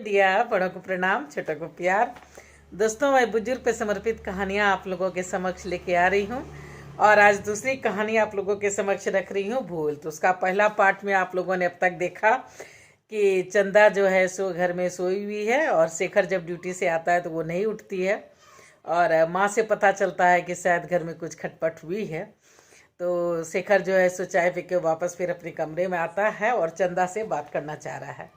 बिटिया, बड़ों को प्रणाम, छोटों को प्यार। दोस्तों, मैं बुजुर्ग पे समर्पित कहानियाँ आप लोगों के समक्ष लेके आ रही हूँ और आज दूसरी कहानी आप लोगों के समक्ष रख रही हूँ, भूल। तो उसका पहला पार्ट में आप लोगों ने अब तक देखा कि चंदा जो है सो घर में सोई हुई है और शेखर जब ड्यूटी से आता है तो वो नहीं उठती है और माँ से पता चलता है कि शायद घर में कुछ खटपट हुई है। तो शेखर जो है सो चाय पी के वापस फिर अपने कमरे में आता है और चंदा से बात करना चाह रहा है।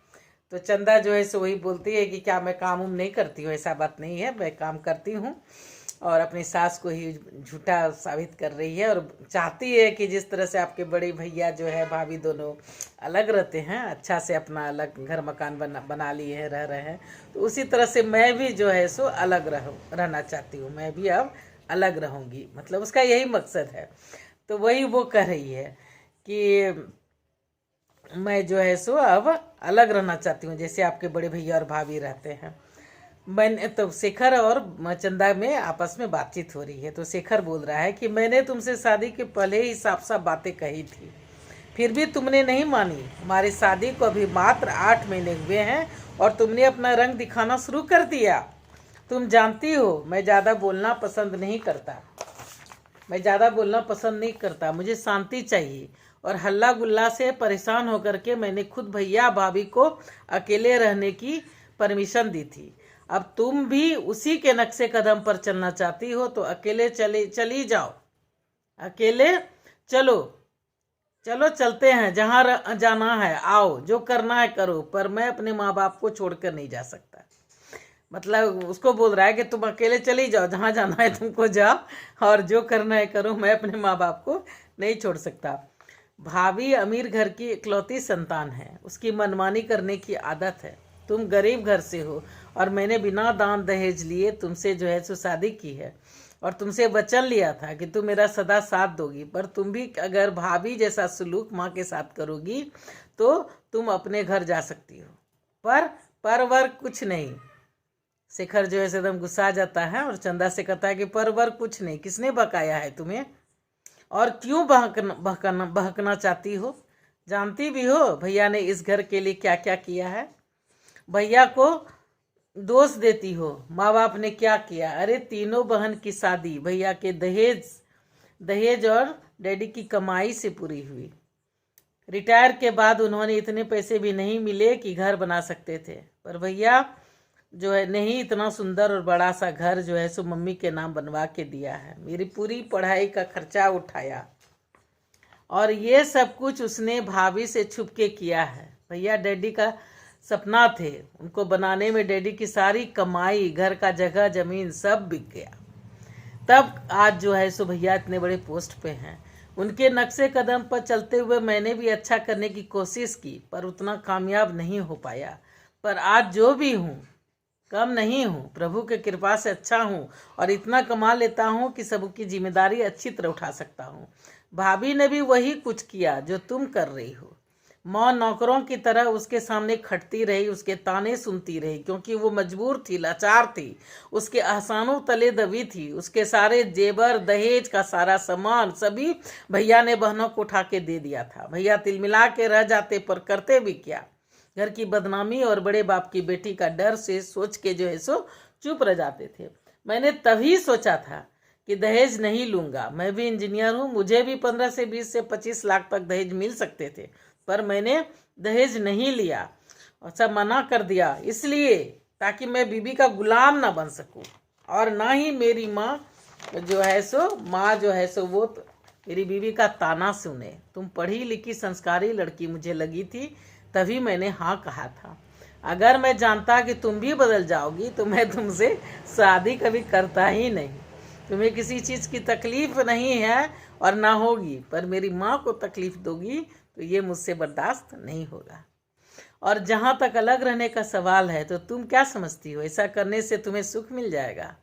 तो चंदा जो है सो वही बोलती है कि क्या मैं काम उम नहीं करती हूँ, ऐसा बात नहीं है, मैं काम करती हूँ। और अपनी सास को ही झूठा साबित कर रही है और चाहती है कि जिस तरह से आपके बड़े भैया जो है भाभी दोनों अलग रहते हैं, अच्छा से अपना अलग घर मकान बना लिए हैं, रह रहे हैं, तो उसी तरह से मैं भी जो है सो अलग रहना चाहती हूँ। मैं भी अब अलग रहूँगी, मतलब उसका यही मकसद है। तो वही वो कह रही है कि मैं जो है सो अब अलग रहना चाहती हूँ, जैसे आपके बड़े भैया और भाभी रहते हैं। मैंने तो शेखर और चंदा में आपस में बातचीत हो रही है। तो शेखर बोल रहा है कि मैंने तुमसे शादी के पहले ही साफ साफ बातें कही थी, फिर भी तुमने नहीं मानी। हमारी शादी को अभी मात्र 8 महीने हुए हैं और तुमने अपना रंग दिखाना शुरू कर दिया। तुम जानती हो मैं ज़्यादा बोलना पसंद नहीं करता, मुझे शांति चाहिए। और हल्ला गुल्ला से परेशान होकर के मैंने खुद भैया भाभी को अकेले रहने की परमिशन दी थी। अब तुम भी उसी के नक्शे कदम पर चलना चाहती हो तो अकेले चली जाओ, अकेले चलो चलते हैं, जहाँ जाना है आओ, जो करना है करो, पर मैं अपने माँ बाप को छोड़कर नहीं जा सकता। मतलब उसको बोल रहा है कि तुम अकेले चली जाओ, जहाँ जाना है तुमको जाओ और जो करना है करो, मैं अपने माँ बाप को नहीं छोड़ सकता। भाभी अमीर घर की इकलौती संतान है, उसकी मनमानी करने की आदत है। तुम गरीब घर से हो और मैंने बिना दान दहेज लिए तुमसे जो है सो शादी की है और तुमसे वचन लिया था कि तुम मेरा सदा साथ दोगी। पर तुम भी अगर भाभी जैसा सलूक माँ के साथ करोगी तो तुम अपने घर जा सकती हो, पर वर कुछ नहीं। शेखर जो है एकदम गुस्सा जाता है और चंदा से कहता है कि पर वर कुछ नहीं, किसने बकाया है तुम्हें और क्यों बहकना चाहती हो? जानती भी हो भैया ने इस घर के लिए क्या क्या किया है। भैया को दोष देती हो, माँ बाप ने क्या किया? अरे तीनों बहन की शादी भैया के दहेज और डैडी की कमाई से पूरी हुई। रिटायर के बाद उन्होंने इतने पैसे भी नहीं मिले कि घर बना सकते थे, पर भैया जो है नहीं इतना सुंदर और बड़ा सा घर जो है सो मम्मी के नाम बनवा के दिया है। मेरी पूरी पढ़ाई का खर्चा उठाया और ये सब कुछ उसने भाभी से छुप के किया है। भैया डैडी का सपना थे, उनको बनाने में डैडी की सारी कमाई, घर का जगह जमीन सब बिक गया। तब आज जो है सो भैया इतने बड़े पोस्ट पे हैं। उनके नक्शे कदम पर चलते हुए मैंने भी अच्छा करने की कोशिश की, पर उतना कामयाब नहीं हो पाया। पर आज जो भी हूँ कम नहीं हूँ, प्रभु के कृपा से अच्छा हूँ और इतना कमा लेता हूँ कि सबकी जिम्मेदारी अच्छी तरह उठा सकता हूँ। भाभी ने भी वही कुछ किया जो तुम कर रही हो। माँ नौकरों की तरह उसके सामने खटती रही, उसके ताने सुनती रही, क्योंकि वो मजबूर थी, लाचार थी, उसके एहसानों तले दबी थी। उसके सारे जेबर दहेज का सारा सामान सभी भैया ने बहनों को उठा के दे दिया था। भैया तिलमिला के रह जाते, पर करते भी क्या? घर की बदनामी और बड़े बाप की बेटी का डर से सोच के जो है सो चुप रह जाते थे। मैंने तभी सोचा था कि दहेज नहीं लूंगा। मैं भी इंजीनियर हूँ, मुझे भी 15 से 20 से 25 लाख तक दहेज मिल सकते थे, पर मैंने दहेज नहीं लिया और सब मना कर दिया, इसलिए ताकि मैं बीबी का गुलाम ना बन सकूं और ना ही मेरी माँ जो है सो वो मेरी बीबी का ताना सुने। तुम पढ़ी लिखी संस्कारी लड़की मुझे लगी थी, तभी मैंने हाँ कहा था। अगर मैं जानता कि तुम भी बदल जाओगी तो मैं तुमसे शादी कभी करता ही नहीं। तुम्हें किसी चीज़ की तकलीफ नहीं है और ना होगी, पर मेरी माँ को तकलीफ दोगी तो ये मुझसे बर्दाश्त नहीं होगा। और जहाँ तक अलग रहने का सवाल है तो तुम क्या समझती हो, ऐसा करने से तुम्हें सुख मिल जाएगा,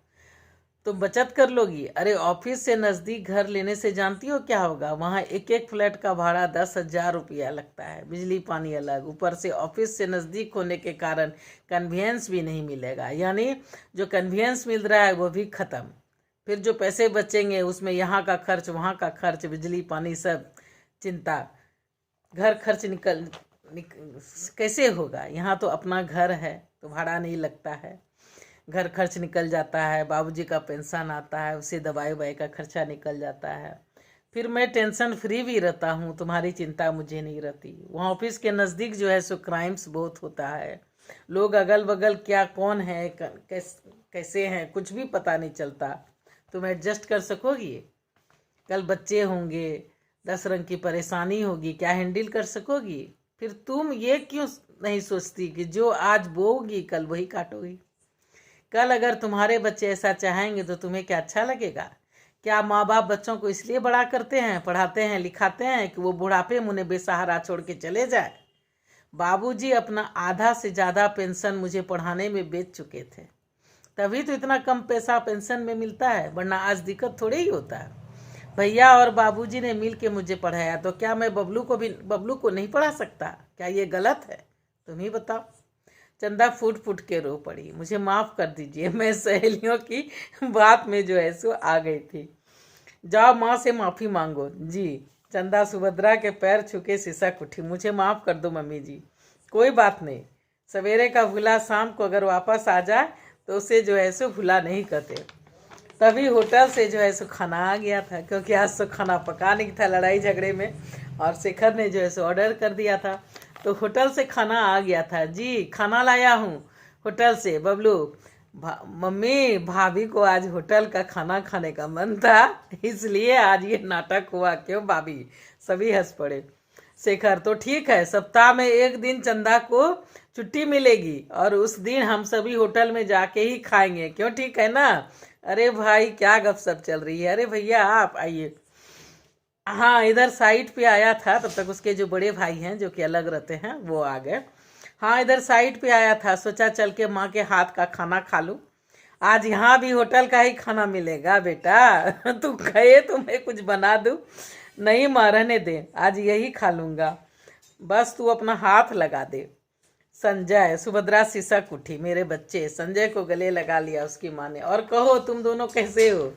तुम बचत कर लोगी? अरे ऑफिस से नज़दीक घर लेने से जानती हो क्या होगा? वहाँ एक एक फ्लैट का भाड़ा 10,000 रुपया लगता है, बिजली पानी अलग, ऊपर से ऑफिस से नज़दीक होने के कारण कन्वीनियंस भी नहीं मिलेगा, यानी जो कन्वीनियंस मिल रहा है वो भी ख़त्म। फिर जो पैसे बचेंगे उसमें यहाँ का खर्च, वहाँ का खर्च, बिजली पानी सब चिंता, घर खर्च कैसे होगा? यहाँ तो अपना घर है तो भाड़ा नहीं लगता है, घर खर्च निकल जाता है, बाबूजी का पेंशन आता है, उससे दवाई ववाई का खर्चा निकल जाता है, फिर मैं टेंशन फ्री भी रहता हूँ, तुम्हारी चिंता मुझे नहीं रहती। वहाँ ऑफिस के नज़दीक जो है सो क्राइम्स बहुत होता है, लोग अगल बगल क्या कौन है कैसे हैं कुछ भी पता नहीं चलता। तुम एडजस्ट कर सकोगी? कल बच्चे होंगे, 10 रंग की परेशानी होगी, क्या हैंडल कर सकोगी? फिर तुम ये क्यों नहीं सोचती कि जो आज बोओगी कल वही काटोगी? कल अगर तुम्हारे बच्चे ऐसा चाहेंगे तो तुम्हें क्या अच्छा लगेगा? क्या माँ बाप बच्चों को इसलिए बड़ा करते हैं, पढ़ाते हैं, लिखाते हैं कि वो बुढ़ापे मुझे बेसहारा छोड़ के चले जाए? बाबूजी अपना आधा से ज़्यादा पेंशन मुझे पढ़ाने में बेच चुके थे, तभी तो इतना कम पैसा पेंशन में मिलता है, वरना आज दिक्कत थोड़ी ही होता है। भैया और बाबूजी ने मिल के मुझे पढ़ाया, तो क्या मैं बबलू को नहीं पढ़ा सकता? क्या ये गलत है? तुम ही बताओ। चंदा फूट फूट के रो पड़ी। मुझे माफ़ कर दीजिए, मैं सहेलियों की बात में जो है सो आ गई थी। जाओ माँ से माफ़ी मांगो। जी। चंदा सुभद्रा के पैर छुके सिसक उठी। मुझे माफ़ कर दो मम्मी जी। कोई बात नहीं, सवेरे का भूला शाम को अगर वापस आ जाए तो उसे जो है सो भूला नहीं करते। तभी होटल से जो है सो खाना आ गया था, क्योंकि आज तो खाना पका नहीं था लड़ाई झगड़े में, और शेखर ने जो है सो ऑर्डर कर दिया था, तो होटल से खाना आ गया था। जी, खाना लाया हूँ होटल से। बबलू, मम्मी भाभी को आज होटल का खाना खाने का मन था, इसलिए आज ये नाटक हुआ। क्यों भाभी? सभी हंस पड़े। शेखर, तो ठीक है, सप्ताह में एक दिन चंदा को छुट्टी मिलेगी और उस दिन हम सभी होटल में जाके ही खाएंगे। क्यों, ठीक है ना? अरे भाई क्या गपशप चल रही है? अरे भैया आप आइए। हाँ, इधर साइड पे आया था, तब तक उसके जो बड़े भाई हैं जो कि अलग रहते हैं वो आ गए। हाँ, इधर साइड पे आया था, सोचा चल के माँ के हाथ का खाना खा लूँ। आज यहाँ भी होटल का ही खाना मिलेगा बेटा। तू कहे तो मैं कुछ बना दूँ? नहीं माँ, रहने दे, आज यही खा लूँगा, बस तू अपना हाथ लगा दे। संजय, सुभद्रा सिसक उठी। मेरे बच्चे। संजय को गले लगा लिया उसकी माँ ने। और कहो तुम दोनों कैसे हो?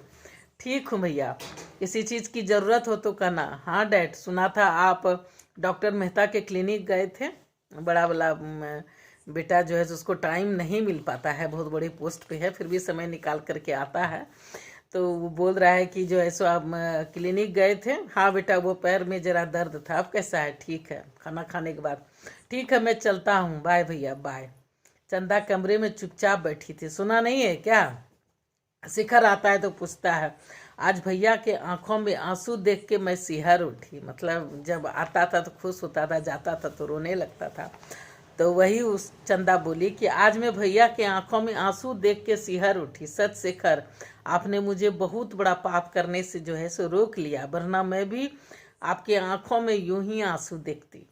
ठीक हूँ भैया, किसी चीज़ की ज़रूरत हो तो कहना। हाँ डैड, सुना था आप डॉक्टर मेहता के क्लिनिक गए थे। बड़ा वाला बेटा जो है उसको टाइम नहीं मिल पाता है, बहुत बड़ी पोस्ट पे है, फिर भी समय निकाल करके आता है, तो वो बोल रहा है कि जो है सो आप क्लिनिक गए थे। हाँ बेटा, वो पैर में ज़रा दर्द था। अब कैसा है? ठीक है, खाना खाने के बाद। ठीक है, मैं चलता हूँ, बाय भैया, बाय। चंदा कमरे में चुपचाप बैठी थी। सुना नहीं है क्या? शिखर आता है तो पूछता है। आज भैया के आंखों में आंसू देख के मैं सिहर उठी। मतलब जब आता था तो खुश होता था, जाता था तो रोने लगता था। तो वही उस चंदा बोली कि आज मैं भैया के आंखों में आंसू देख के सिहर उठी। सच शेखर, आपने मुझे बहुत बड़ा पाप करने से जो है सो रोक लिया, वरना मैं भी आपके आंखों में यूं ही आंसू देखती।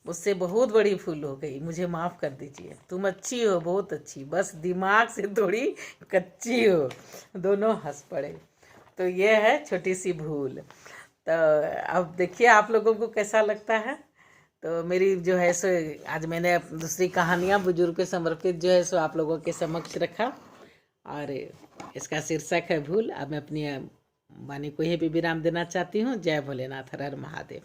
मुझसे बहुत बड़ी भूल हो गई, मुझे माफ़ कर दीजिए। तुम अच्छी हो, बहुत अच्छी, बस दिमाग से थोड़ी कच्ची हो। दोनों हंस पड़े। तो ये है छोटी सी भूल। तो अब देखिए आप लोगों को कैसा लगता है। तो मेरी जो है सो आज मैंने दूसरी कहानियाँ बुजुर्ग को समर्पित जो है सो आप लोगों के समक्ष रखा, और इसका शीर्षक है भूल। अब मैं अपनी वाणी को यहीं पे विराम देना चाहती हूँ। जय भोलेनाथ, हर हर महादेव।